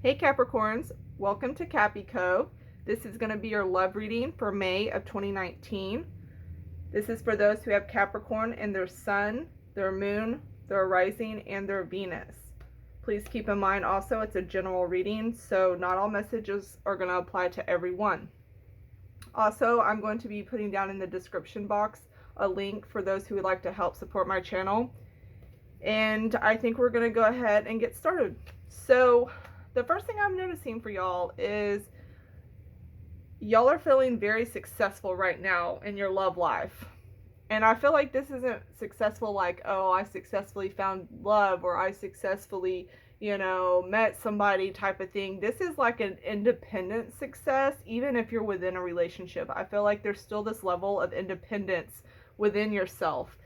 Hey Capricorns, welcome to Caprico. This is going to be your love reading for May of 2019. This is for those who have Capricorn in their sun, their moon, their rising, and their Venus. Please keep in mind also it's a general reading, so not all messages are going to apply to everyone. Also, I'm going to be putting down in the description box a link for those who would like to help support my channel. And I think we're going to go ahead and get started. So the first thing I'm noticing for y'all is y'all are feeling very successful right now in your love life. And I feel like this isn't successful like, oh, I successfully found love or I successfully, met somebody type of thing. This is like an independent success, even if you're within a relationship. I feel like there's still this level of independence within yourself.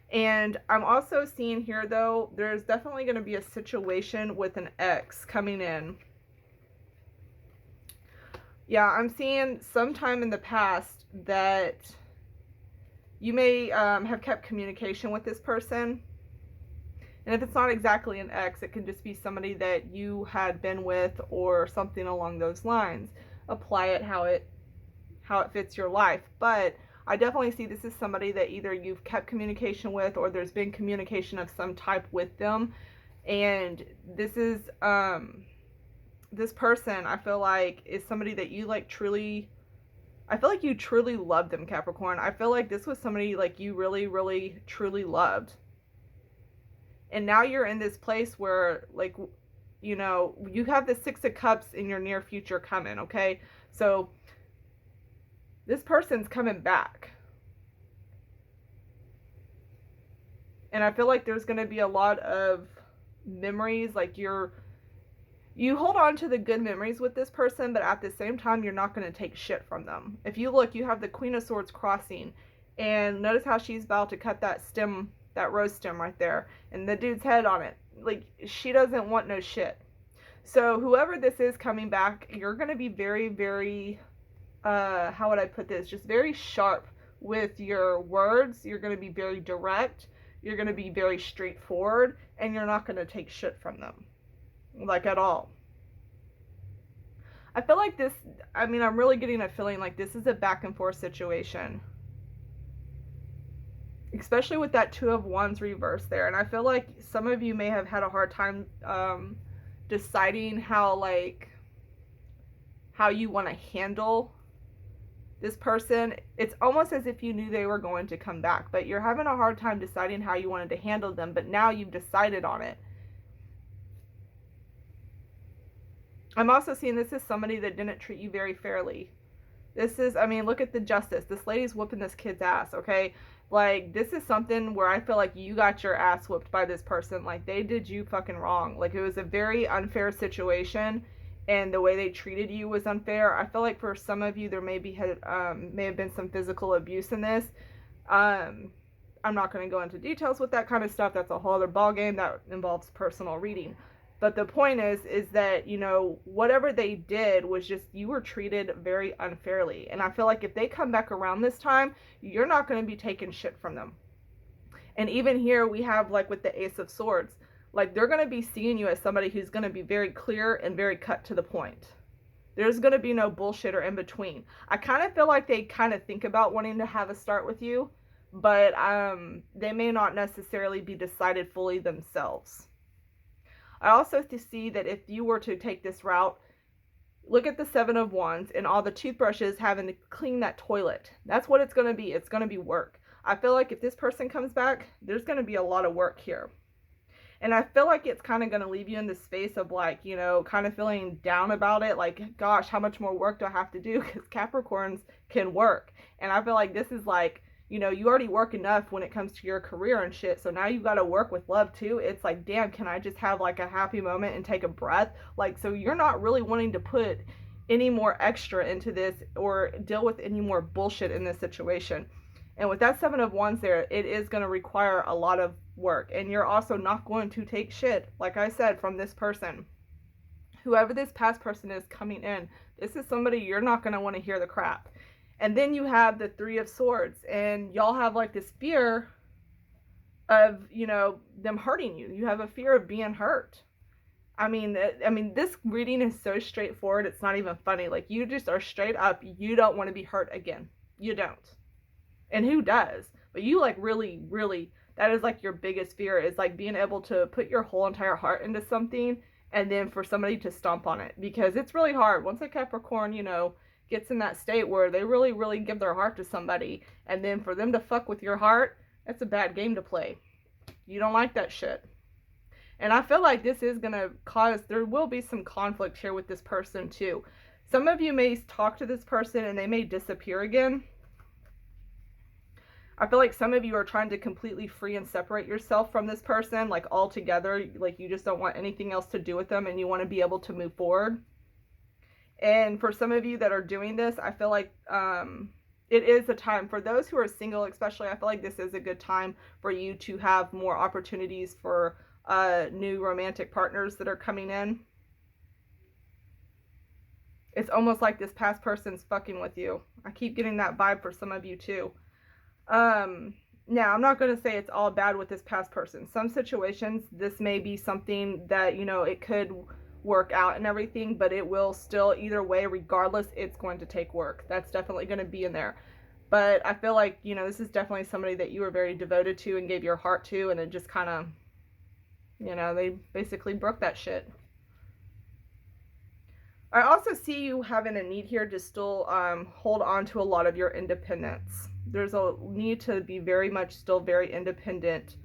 And I'm also seeing here, though, there's definitely going to be a situation with an ex coming in. Yeah, I'm seeing sometime in the past that you may have kept communication with this person. And if it's not exactly an ex, it can just be somebody that you had been with or something along those lines. Apply it how it fits your life. But I definitely see this is somebody that either you've kept communication with or there's been communication of some type with them. And this is this person, I feel like, is somebody that you I feel like you truly loved them, Capricorn. I feel like this was somebody like you really, really, truly loved. And now you're in this place where, like, you have the Six of Cups in your near future coming, okay? So this person's coming back. And I feel like there's going to be a lot of memories, like you hold on to the good memories with this person, but at the same time, you're not going to take shit from them. If you look, you have the Queen of Swords crossing, and notice how she's about to cut that stem, that rose stem right there, and the dude's head on it. Like, she doesn't want no shit. So whoever this is coming back, you're going to be very, very, how would I put this? Just very sharp with your words. You're going to be very direct. You're going to be very straightforward, and you're not going to take shit from them. Like, at all. I feel like this, I'm really getting a feeling like this is a back and forth situation. Especially with that Two of Wands reverse there. And I feel like some of you may have had a hard time deciding how you want to handle this person. It's almost as if you knew they were going to come back, but you're having a hard time deciding how you wanted to handle them, but now you've decided on it. I'm also seeing this is somebody that didn't treat you very fairly. This is, look at the Justice. This lady's whooping this kid's ass, okay? Like, this is something where I feel like you got your ass whooped by this person. Like, they did you fucking wrong. Like, it was a very unfair situation, and the way they treated you was unfair. I feel like for some of you, there may have been some physical abuse in this. I'm not going to go into details with that kind of stuff. That's a whole other ballgame that involves personal reading. But the point is that, whatever they did was just, you were treated very unfairly. And I feel like if they come back around this time, you're not going to be taking shit from them. And even here we have, like, with the Ace of Swords, like, they're going to be seeing you as somebody who's going to be very clear and very cut to the point. There's going to be no bullshit or in between. I kind of feel like they kind of think about wanting to have a start with you, but they may not necessarily be decided fully themselves. I also see that if you were to take this route, look at the Seven of Wands and all the toothbrushes having to clean that toilet. That's what it's going to be. It's going to be work. I feel like if this person comes back, there's going to be a lot of work here. And I feel like it's kind of going to leave you in the space of, like, kind of feeling down about it. Like, gosh, how much more work do I have to do? Because Capricorns can work. And I feel like this is like, you already work enough when it comes to your career and shit, so now you've got to work with love too. It's like, damn, can I just have like a happy moment and take a breath? Like, so you're not really wanting to put any more extra into this or deal with any more bullshit in this situation. And with that Seven of Wands there, it is going to require a lot of work, and you're also not going to take shit, like I said, from this person. Whoever this past person is coming in, this is somebody you're not going to want to hear the crap. And then you have the Three of Swords, and y'all have like this fear of, them hurting you. You have a fear of being hurt. This reading is so straightforward. It's not even funny. Like, you just are straight up. You don't want to be hurt again. You don't. And who does? But you, like, really, really, that is like your biggest fear, is like being able to put your whole entire heart into something and then for somebody to stomp on it, because it's really hard once a Capricorn, gets in that state where they really, really give their heart to somebody, and then for them to fuck with your heart, that's a bad game to play. You don't like that shit. And I feel like this is going to cause, there will be some conflict here with this person too. Some of you may talk to this person and they may disappear again. I feel like some of you are trying to completely free and separate yourself from this person, like altogether. Like, you just don't want anything else to do with them and you want to be able to move forward. And for some of you that are doing this, I feel like it is a time. For those who are single especially, I feel like this is a good time for you to have more opportunities for new romantic partners that are coming in. It's almost like this past person's fucking with you. I keep getting that vibe for some of you too. Now, I'm not going to say it's all bad with this past person. Some situations, this may be something that, it could work out and everything, but it will still, either way, regardless, it's going to take work. That's definitely going to be in there. But I feel like, this is definitely somebody that you were very devoted to and gave your heart to, and it just kind of, they basically broke that shit. I also see you having a need here to still hold on to a lot of your independence. There's a need to be very much still very independent.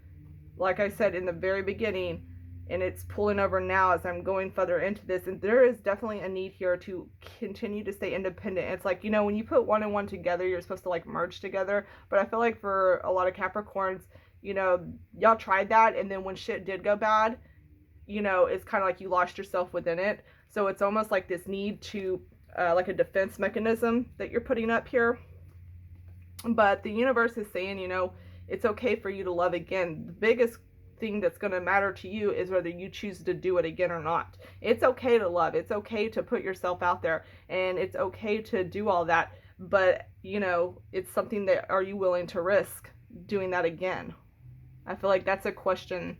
Like I said in the very beginning, and it's pulling over now as I'm going further into this, and there is definitely a need here to continue to stay independent. It's like, when you put one and one together, you're supposed to like merge together. But I feel like for a lot of Capricorns, y'all tried that, and then when shit did go bad, it's kind of like you lost yourself within it. So it's almost like this need to, like a defense mechanism that you're putting up here. But the universe is saying, it's okay for you to love again. The biggest thing that's going to matter to you is whether you choose to do it again or not. It's okay to love. It's okay to put yourself out there. And it's okay to do all that. But, it's something that, are you willing to risk doing that again? I feel like that's a question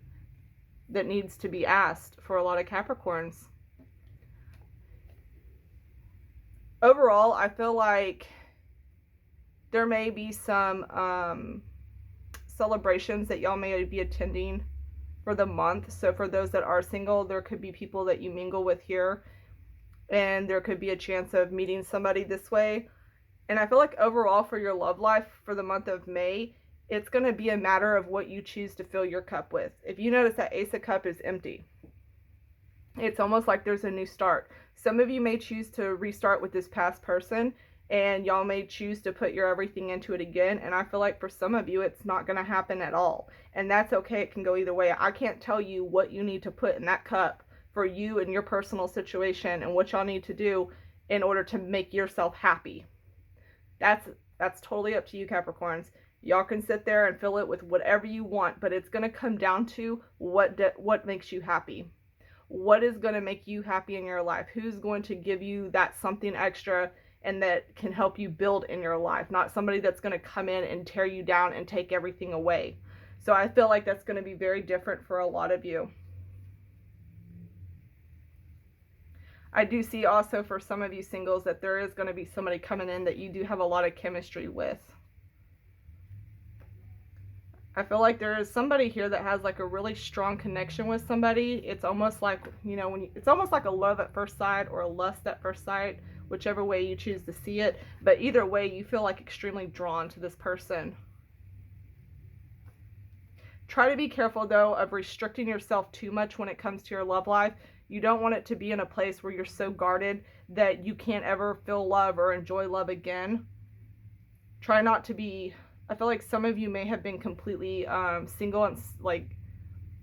that needs to be asked for a lot of Capricorns. Overall, I feel like there may be some celebrations that y'all may be attending for the month. So for those that are single, there could be people that you mingle with here, and there could be a chance of meeting somebody this way. And I feel like overall for your love life for the month of May, it's going to be a matter of what you choose to fill your cup with. If you notice that Ace of Cups is empty, it's almost like there's a new start. Some of you may choose to restart with this past person, and y'all may choose to put your everything into it again. And I feel like for some of you, it's not going to happen at all. And that's okay. It can go either way. I can't tell you what you need to put in that cup for you and your personal situation and what y'all need to do in order to make yourself happy. That's totally up to you, Capricorns. Y'all can sit there and fill it with whatever you want, but it's going to come down to what makes you happy. What is going to make you happy in your life? Who's going to give you that something extra and that can help you build in your life? Not somebody that's going to come in and tear you down and take everything away. So I feel like that's going to be very different for a lot of you. I do see also for some of you singles that there is going to be somebody coming in that you do have a lot of chemistry with. I feel like there is somebody here that has like a really strong connection with somebody. It's almost like, it's almost like a love at first sight or a lust at first sight, whichever way you choose to see it. But either way, you feel like extremely drawn to this person. Try to be careful, though, of restricting yourself too much when it comes to your love life. You don't want it to be in a place where you're so guarded that you can't ever feel love or enjoy love again. Try not to be... I feel like some of you may have been completely single and like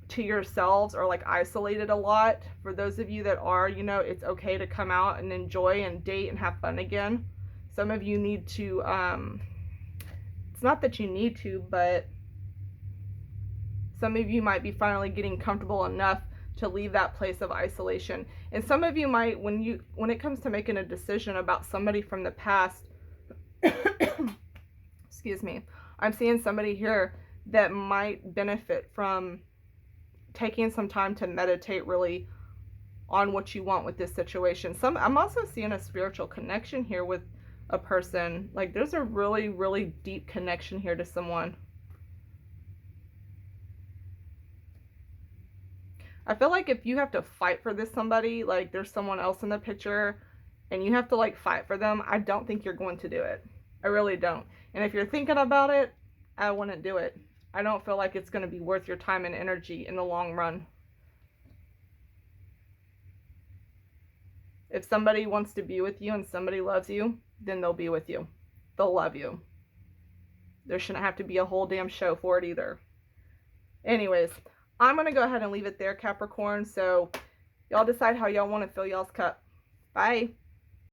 to yourselves or like isolated a lot. For those of you that are, it's okay to come out and enjoy and date and have fun again. Some of you need to, it's not that you need to, but some of you might be finally getting comfortable enough to leave that place of isolation. And some of you might, when it comes to making a decision about somebody from the past, excuse me, I'm seeing somebody here that might benefit from taking some time to meditate really on what you want with this situation. I'm also seeing a spiritual connection here with a person. Like there's a really, really deep connection here to someone. I feel like if you have to fight for this somebody, like there's someone else in the picture and you have to like fight for them, I don't think you're going to do it. I really don't. And if you're thinking about it, I wouldn't do it. I don't feel like it's going to be worth your time and energy in the long run. If somebody wants to be with you and somebody loves you, then they'll be with you. They'll love you. There shouldn't have to be a whole damn show for it either. Anyways, I'm going to go ahead and leave it there, Capricorn. So y'all decide how y'all want to fill y'all's cup. Bye.